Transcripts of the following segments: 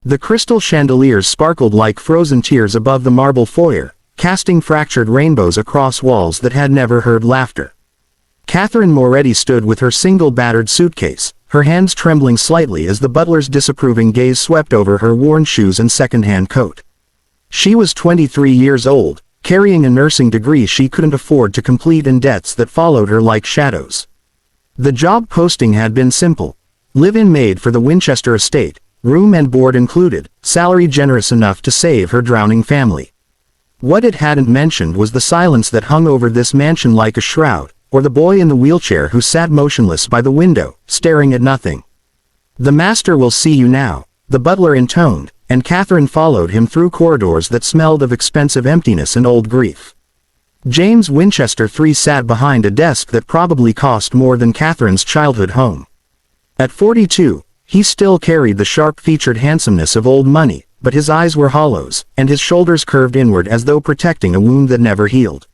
The crystal chandeliers sparkled like frozen tears above the marble foyer, casting fractured rainbows across walls that had never heard laughter. Catherine Moretti stood with her single battered suitcase, her hands trembling slightly as the butler's disapproving gaze swept over her worn shoes and second-hand coat. She was 23 years old, carrying a nursing degree she couldn't afford to complete and debts that followed her like shadows. The job posting had been simple. Live-in maid for the Winchester estate, room and board included, salary generous enough to save her drowning family. What it hadn't mentioned was the silence that hung over this mansion like a shroud, or the boy in the wheelchair who sat motionless by the window, staring at nothing. "The master will see you now," the butler intoned, and Catherine followed him through corridors that smelled of expensive emptiness and old grief. James Winchester III sat behind a desk that probably cost more than Catherine's childhood home. At 42, he still carried the sharp-featured handsomeness of old money, but his eyes were hollows, and his shoulders curved inward as though protecting a wound that never healed.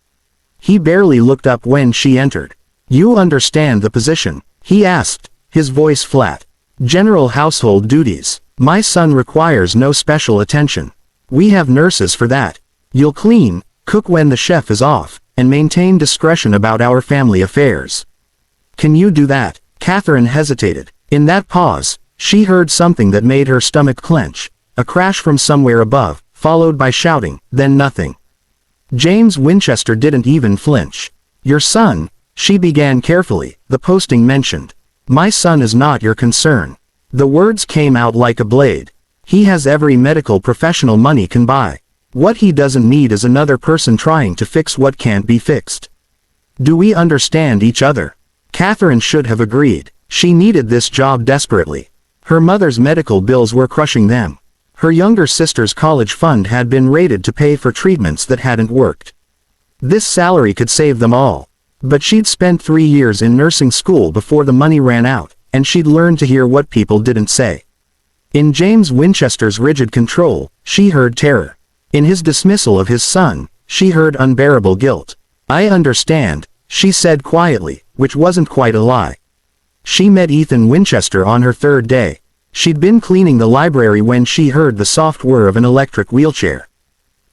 He barely looked up when she entered. "You understand the position?" he asked, his voice flat. "General household duties. My son requires no special attention. We have nurses for that. You'll clean, cook when the chef is off, and maintain discretion about our family affairs." "Can you do that?" Catherine hesitated. In that pause, she heard something that made her stomach clench, a crash from somewhere above, followed by shouting, then nothing. James Winchester didn't even flinch. "Your son," she began carefully, the posting mentioned. "My son is not your concern." The words came out like a blade. "He has every medical professional money can buy. What he doesn't need is another person trying to fix what can't be fixed. Do we understand each other?" Catherine should have agreed. She needed this job desperately. Her mother's medical bills were crushing them. Her younger sister's college fund had been raided to pay for treatments that hadn't worked. This salary could save them all. But she'd spent 3 years in nursing school before the money ran out, and she'd learned to hear what people didn't say. In James Winchester's rigid control, she heard terror. In his dismissal of his son, she heard unbearable guilt. "I understand," she said quietly, which wasn't quite a lie. She met Ethan Winchester on her 3rd day. She'd been cleaning the library when she heard the soft whir of an electric wheelchair.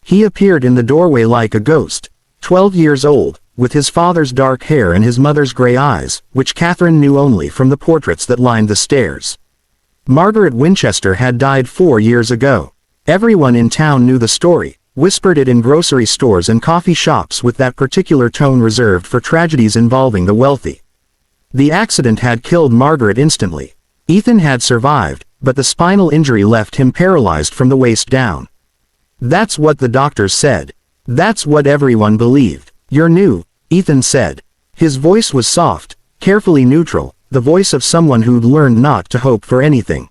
He appeared in the doorway like a ghost, 12 years old, with his father's dark hair and his mother's gray eyes, which Catherine knew only from the portraits that lined the stairs. Margaret Winchester had died 4 years ago. Everyone in town knew the story, whispered it in grocery stores and coffee shops with that particular tone reserved for tragedies involving the wealthy. The accident had killed Margaret instantly. Ethan had survived, but the spinal injury left him paralyzed from the waist down. "That's what the doctors said. That's what everyone believed. You're new," Ethan said. His voice was soft, carefully neutral, the voice of someone who'd learned not to hope for anything.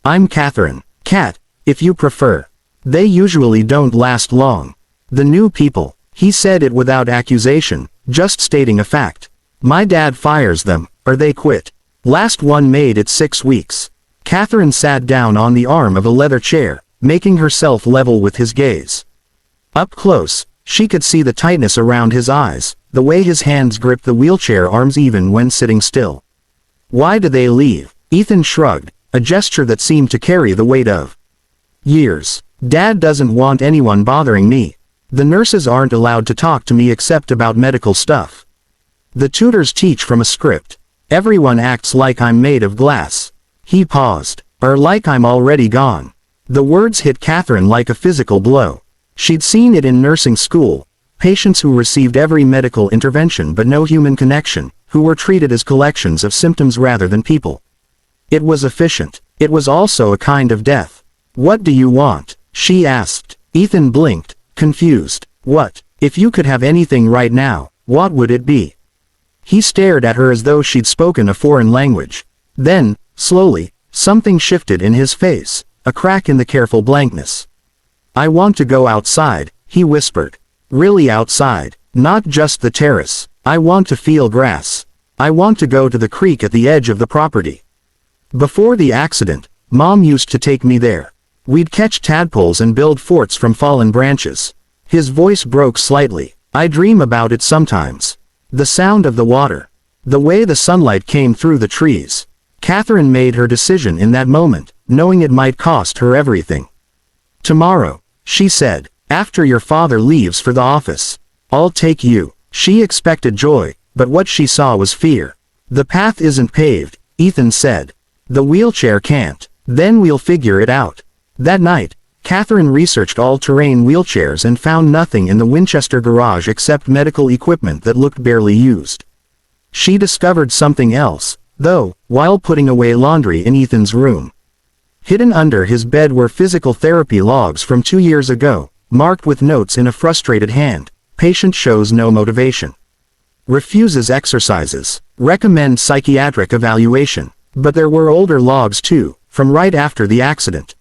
"I'm Catherine. Cat, if you prefer. They usually don't last long. The new people." He said it without accusation, just stating a fact. "My dad fires them, or they quit. Last one made it 6 weeks. Catherine sat down on the arm of a leather chair, making herself level with his gaze. Up close, she could see the tightness around his eyes, the way his hands gripped the wheelchair arms even when sitting still. "Why do they leave?" Ethan shrugged, a gesture that seemed to carry the weight of years. "Dad doesn't want anyone bothering me. The nurses aren't allowed to talk to me except about medical stuff. The tutors teach from a script. Everyone acts like I'm made of glass." He paused. "Or like I'm already gone." The words hit Catherine like a physical blow. She'd seen it in nursing school, patients who received every medical intervention but no human connection, who were treated as collections of symptoms rather than people. It was efficient. It was also a kind of death. "What do you want?" she asked. Ethan blinked, confused. "What? If you could have anything right now, what would it be?" He stared at her as though she'd spoken a foreign language. Then, slowly, something shifted in his face, a crack in the careful blankness. "I want to go outside," he whispered. "Really outside, not just the terrace. I want to feel grass. I want to go to the creek at the edge of the property. Before the accident, Mom used to take me there. We'd catch tadpoles and build forts from fallen branches." His voice broke slightly. "I dream about it sometimes. The sound of the water. The way the sunlight came through the trees." Catherine made her decision in that moment, knowing it might cost her everything. "Tomorrow," she said, "after your father leaves for the office. I'll take you." She expected joy, but what she saw was fear. "The path isn't paved," Ethan said. "The wheelchair can't. Then we'll figure it out." That night, Catherine researched all-terrain wheelchairs and found nothing in the Winchester garage except medical equipment that looked barely used. She discovered something else, though, while putting away laundry in Ethan's room. Hidden under his bed were physical therapy logs from 2 years ago, marked with notes in a frustrated hand. Patient shows no motivation. Refuses exercises. Recommend psychiatric evaluation. But there were older logs too, from right after the accident.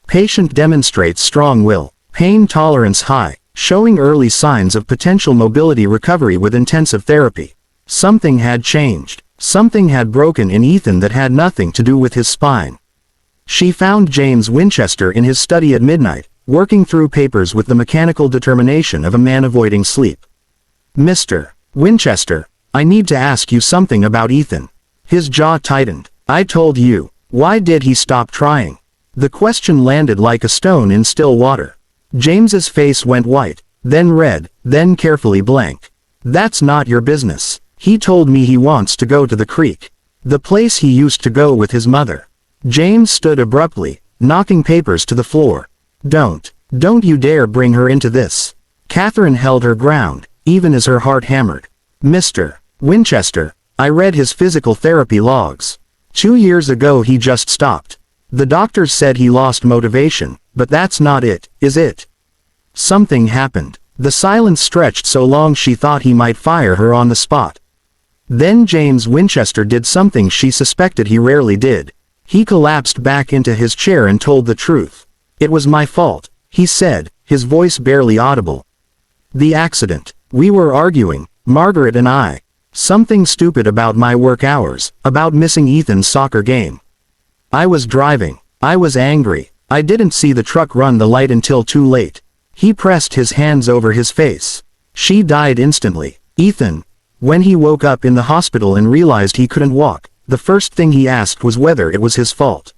Patient demonstrates strong will. Pain tolerance high, showing early signs of potential mobility recovery with intensive therapy. Something had changed. Something had broken in Ethan that had nothing to do with his spine. She found James Winchester in his study at midnight, working through papers with the mechanical determination of a man avoiding sleep. "Mr. Winchester, I need to ask you something about Ethan." His jaw tightened. "I told you. Why did he stop trying?" The question landed like a stone in still water. James's face went white, then red, then carefully blank. "That's not your business. He told me he wants to go to the creek. The place he used to go with his mother." James stood abruptly, knocking papers to the floor. Don't you dare bring her into this." Catherine held her ground, even as her heart hammered. "Mr. Winchester, I read his physical therapy logs. 2 years ago he just stopped. The doctors said he lost motivation, but that's not it, is it?" Something happened. The silence stretched so long she thought he might fire her on the spot. Then James Winchester did something she suspected he rarely did. He collapsed back into his chair and told the truth. "It was my fault," he said, his voice barely audible. "The accident. We were arguing, Margaret and I. Something stupid about my work hours, about missing Ethan's soccer game. I was driving. I was angry. I didn't see the truck run the light until too late." He pressed his hands over his face. "She died instantly. Ethan, when he woke up in the hospital and realized he couldn't walk, the first thing he asked was whether it was his fault.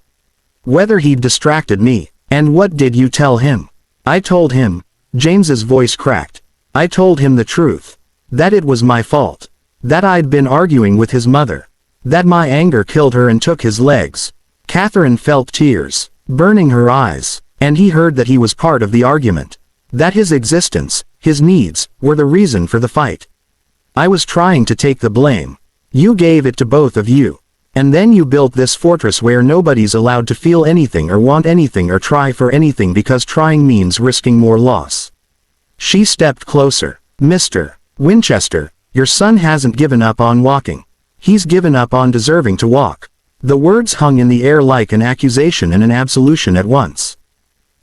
Whether he'd distracted me. And what did you tell him?" "I told him," James's voice cracked. "I told him the truth. That it was my fault. That I'd been arguing with his mother. That my anger killed her and took his legs." Catherine felt tears burning her eyes, and he heard that he was part of the argument. That his existence, his needs, were the reason for the fight. "I was trying to take the blame. You gave it to both of you. And then you built this fortress where nobody's allowed to feel anything or want anything or try for anything because trying means risking more loss." She stepped closer. "Mr. Winchester, your son hasn't given up on walking. He's given up on deserving to walk." The words hung in the air like an accusation and an absolution at once.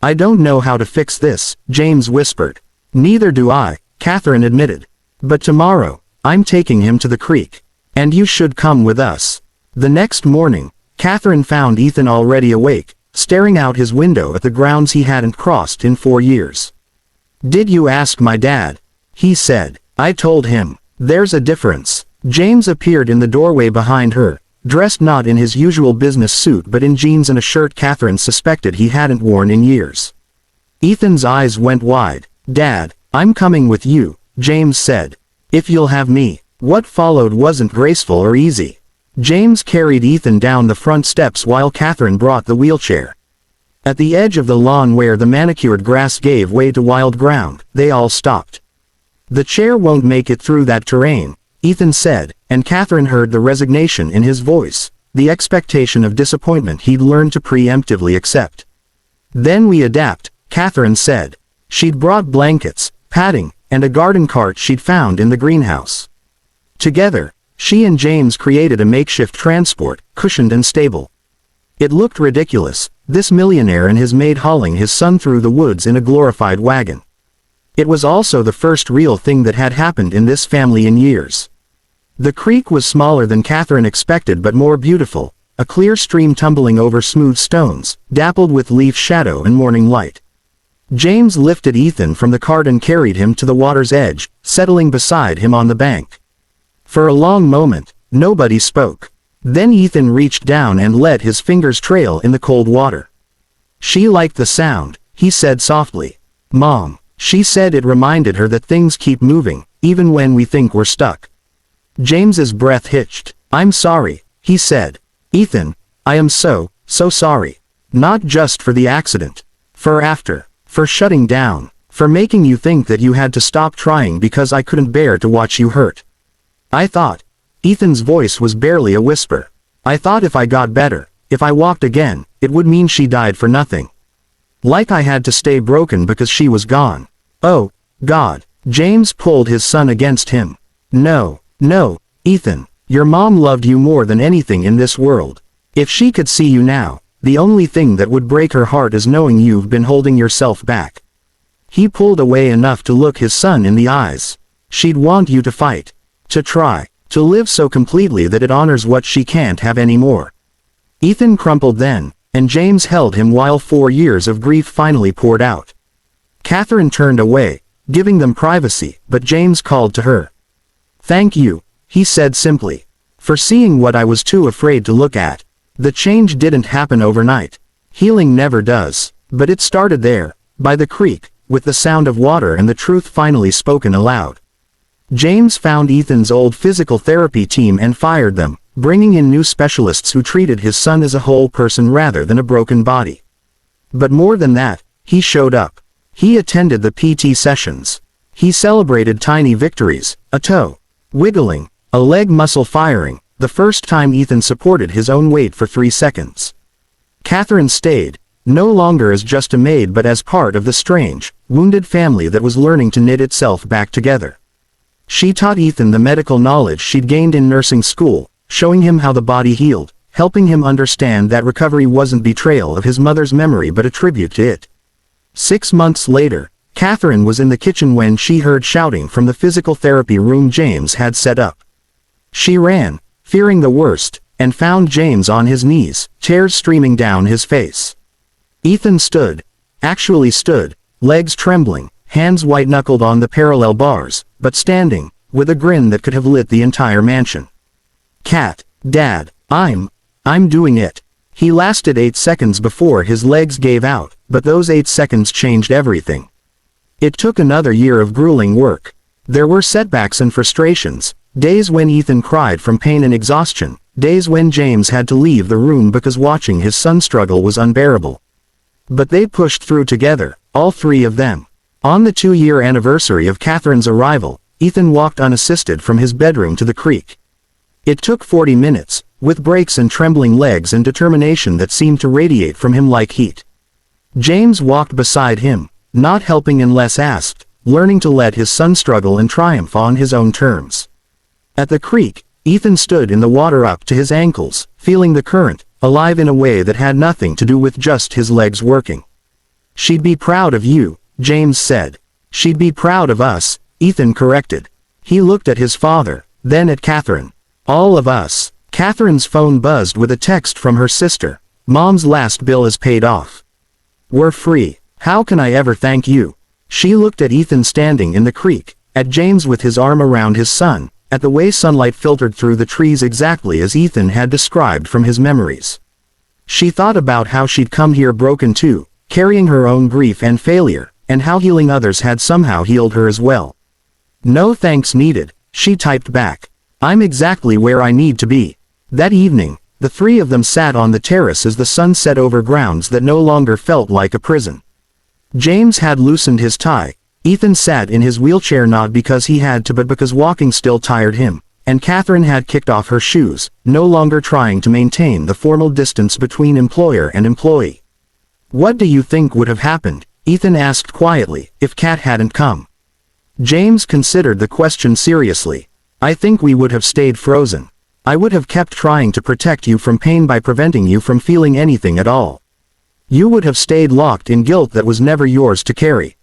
"I don't know how to fix this," James whispered. "Neither do I," Catherine admitted. "But tomorrow, I'm taking him to the creek. And you should come with us." The next morning, Catherine found Ethan already awake, staring out his window at the grounds he hadn't crossed in 4 years. "Did you ask my dad?" he said. "I told him. There's a difference." James appeared in the doorway behind her, dressed not in his usual business suit but in jeans and a shirt Catherine suspected he hadn't worn in years. Ethan's eyes went wide. "Dad, I'm coming with you," James said. "If you'll have me." What followed wasn't graceful or easy. James carried Ethan down the front steps while Catherine brought the wheelchair. At the edge of the lawn where the manicured grass gave way to wild ground, they all stopped. "The chair won't make it through that terrain," Ethan said, and Catherine heard the resignation in his voice, the expectation of disappointment he'd learned to preemptively accept. "Then we adapt," Catherine said. She'd brought blankets, padding, and a garden cart she'd found in the greenhouse. Together, she and James created a makeshift transport, cushioned and stable. It looked ridiculous, this millionaire and his maid hauling his son through the woods in a glorified wagon. It was also the first real thing that had happened in this family in years. The creek was smaller than Catherine expected but more beautiful, a clear stream tumbling over smooth stones, dappled with leaf shadow and morning light. James lifted Ethan from the cart and carried him to the water's edge, settling beside him on the bank. For a long moment, nobody spoke. Then Ethan reached down and let his fingers trail in the cold water. She liked the sound, he said softly. Mom, she said it reminded her that things keep moving, even when we think we're stuck. James's breath hitched. I'm sorry, he said. Ethan, I am so sorry. Not just for the accident. For shutting down. For making you think that you had to stop trying because I couldn't bear to watch you hurt. I thought. Ethan's voice was barely a whisper. I thought if I got better, if I walked again, it would mean she died for nothing. Like I had to stay broken because she was gone. Oh, God. James pulled his son against him. No, Ethan. Your mom loved you more than anything in this world. If she could see you now, the only thing that would break her heart is knowing you've been holding yourself back. He pulled away enough to look his son in the eyes. She'd want you to fight. To try. To live so completely that it honors what she can't have anymore. Ethan crumpled then, and James held him while 4 years of grief finally poured out. Catherine turned away, giving them privacy, but James called to her. Thank you, he said simply. For seeing what I was too afraid to look at. The change didn't happen overnight. Healing never does. But it started there, by the creek, with the sound of water and the truth finally spoken aloud. James found Ethan's old physical therapy team and fired them, bringing in new specialists who treated his son as a whole person rather than a broken body. But more than that, he showed up. He attended the PT sessions. He celebrated tiny victories, a toe wiggling, a leg muscle firing, the first time Ethan supported his own weight for 3 seconds. Catherine stayed, no longer as just a maid but as part of the strange, wounded family that was learning to knit itself back together. She taught Ethan the medical knowledge she'd gained in nursing school, showing him how the body healed, helping him understand that recovery wasn't betrayal of his mother's memory but a tribute to it. 6 months later, Catherine was in the kitchen when she heard shouting from the physical therapy room James had set up. She ran, fearing the worst, and found James on his knees, tears streaming down his face. Ethan stood, legs trembling, hands white-knuckled on the parallel bars, but standing, with a grin that could have lit the entire mansion. Dad, I'm doing it. He lasted 8 seconds before his legs gave out, but those 8 seconds changed everything. It took another year of grueling work. There were setbacks and frustrations, days when Ethan cried from pain and exhaustion, days when James had to leave the room because watching his son struggle was unbearable. But they pushed through together, all 3 of them. On the 2-year anniversary of Catherine's arrival, Ethan walked unassisted from his bedroom to the creek. It took 40 minutes, with breaks and trembling legs and determination that seemed to radiate from him like heat. James walked beside him, not helping unless asked, learning to let his son struggle and triumph on his own terms. At the creek, Ethan stood in the water up to his ankles, feeling the current, alive in a way that had nothing to do with just his legs working. She'd be proud of you, James said. She'd be proud of us, Ethan corrected. He looked at his father, then at Catherine. All of us. Catherine's phone buzzed with a text from her sister. Mom's last bill is paid off. We're free. How can I ever thank you? She looked at Ethan standing in the creek, at James with his arm around his son, at the way sunlight filtered through the trees exactly as Ethan had described from his memories. She thought about how she'd come here broken too, carrying her own grief and failure, and how healing others had somehow healed her as well. No thanks needed, she typed back. I'm exactly where I need to be. That evening, the 3 of them sat on the terrace as the sun set over grounds that no longer felt like a prison. James had loosened his tie. Ethan sat in his wheelchair not because he had to but because walking still tired him, and Catherine had kicked off her shoes, no longer trying to maintain the formal distance between employer and employee. What do you think would have happened, Ethan asked quietly, if Kat hadn't come? James considered the question seriously. I think we would have stayed frozen. I would have kept trying to protect you from pain by preventing you from feeling anything at all. You would have stayed locked in guilt that was never yours to carry.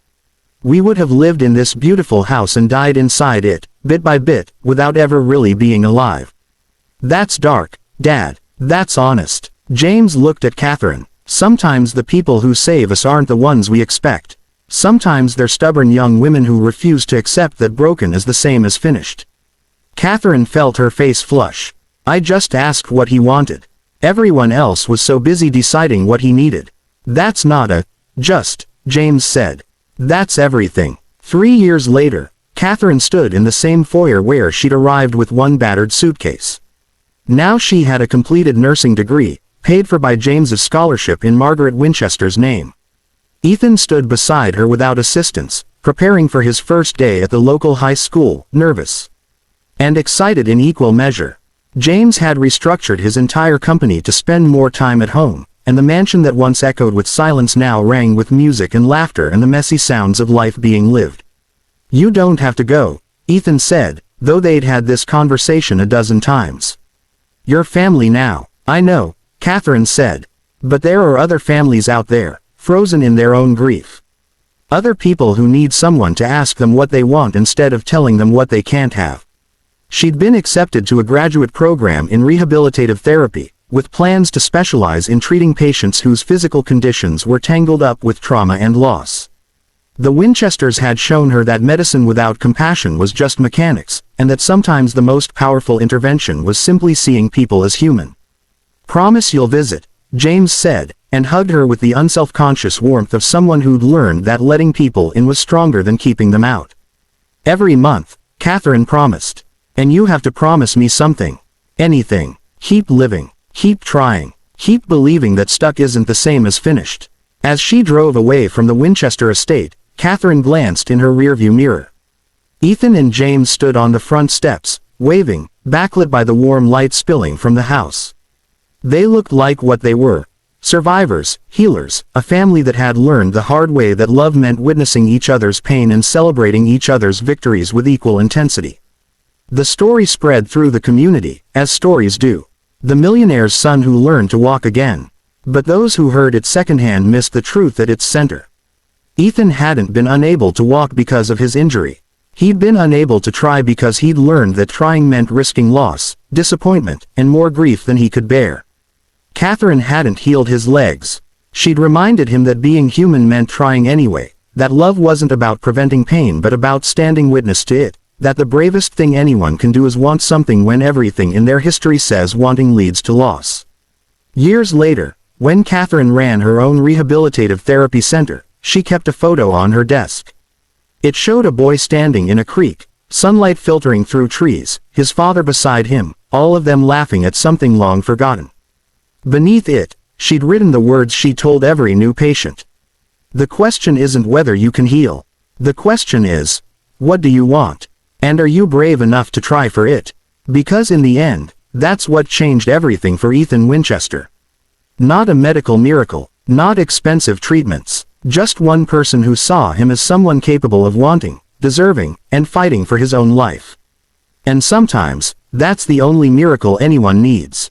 We would have lived in this beautiful house and died inside it, bit by bit, without ever really being alive. That's dark, Dad. That's honest. James looked at Catherine. Sometimes the people who save us aren't the ones we expect. Sometimes they're stubborn young women who refuse to accept that broken is the same as finished. Catherine felt her face flush. I just asked what he wanted. Everyone else was so busy deciding what he needed. That's not a just, James said. That's everything. 3 years later, Catherine stood in the same foyer where she'd arrived with one battered suitcase. Now she had a completed nursing degree, paid for by James's scholarship in Margaret Winchester's name. Ethan stood beside her without assistance, preparing for his first day at the local high school, nervous and excited in equal measure. James had restructured his entire company to spend more time at home, and the mansion that once echoed with silence now rang with music and laughter and the messy sounds of life being lived. You don't have to go, Ethan said, though they'd had this conversation a dozen times. Your family now. I know, Catherine said. But there are other families out there, frozen in their own grief. Other people who need someone to ask them what they want instead of telling them what they can't have. She'd been accepted to a graduate program in rehabilitative therapy, with plans to specialize in treating patients whose physical conditions were tangled up with trauma and loss. The Winchesters had shown her that medicine without compassion was just mechanics, and that sometimes the most powerful intervention was simply seeing people as human. Promise you'll visit, James said, and hugged her with the unself-conscious warmth of someone who'd learned that letting people in was stronger than keeping them out. Every month, Catherine promised. And you have to promise me something. Anything. Keep living. Keep trying. Keep believing that stuck isn't the same as finished. As she drove away from the Winchester estate, Catherine glanced in her rearview mirror. Ethan and James stood on the front steps, waving, backlit by the warm light spilling from the house. They looked like what they were. Survivors, healers, a family that had learned the hard way that love meant witnessing each other's pain and celebrating each other's victories with equal intensity. The story spread through the community, as stories do. The millionaire's son who learned to walk again. But those who heard it secondhand missed the truth at its center. Ethan hadn't been unable to walk because of his injury. He'd been unable to try because he'd learned that trying meant risking loss, disappointment, and more grief than he could bear. Catherine hadn't healed his legs. She'd reminded him that being human meant trying anyway, that love wasn't about preventing pain but about standing witness to it. That the bravest thing anyone can do is want something when everything in their history says wanting leads to loss. Years later, when Catherine ran her own rehabilitative therapy center, she kept a photo on her desk. It showed a boy standing in a creek, sunlight filtering through trees, his father beside him, all of them laughing at something long forgotten. Beneath it, she'd written the words she told every new patient. The question isn't whether you can heal. The question is, what do you want? And are you brave enough to try for it? Because in the end, that's what changed everything for Ethan Winchester. Not a medical miracle, not expensive treatments, just one person who saw him as someone capable of wanting, deserving, and fighting for his own life. And sometimes, that's the only miracle anyone needs.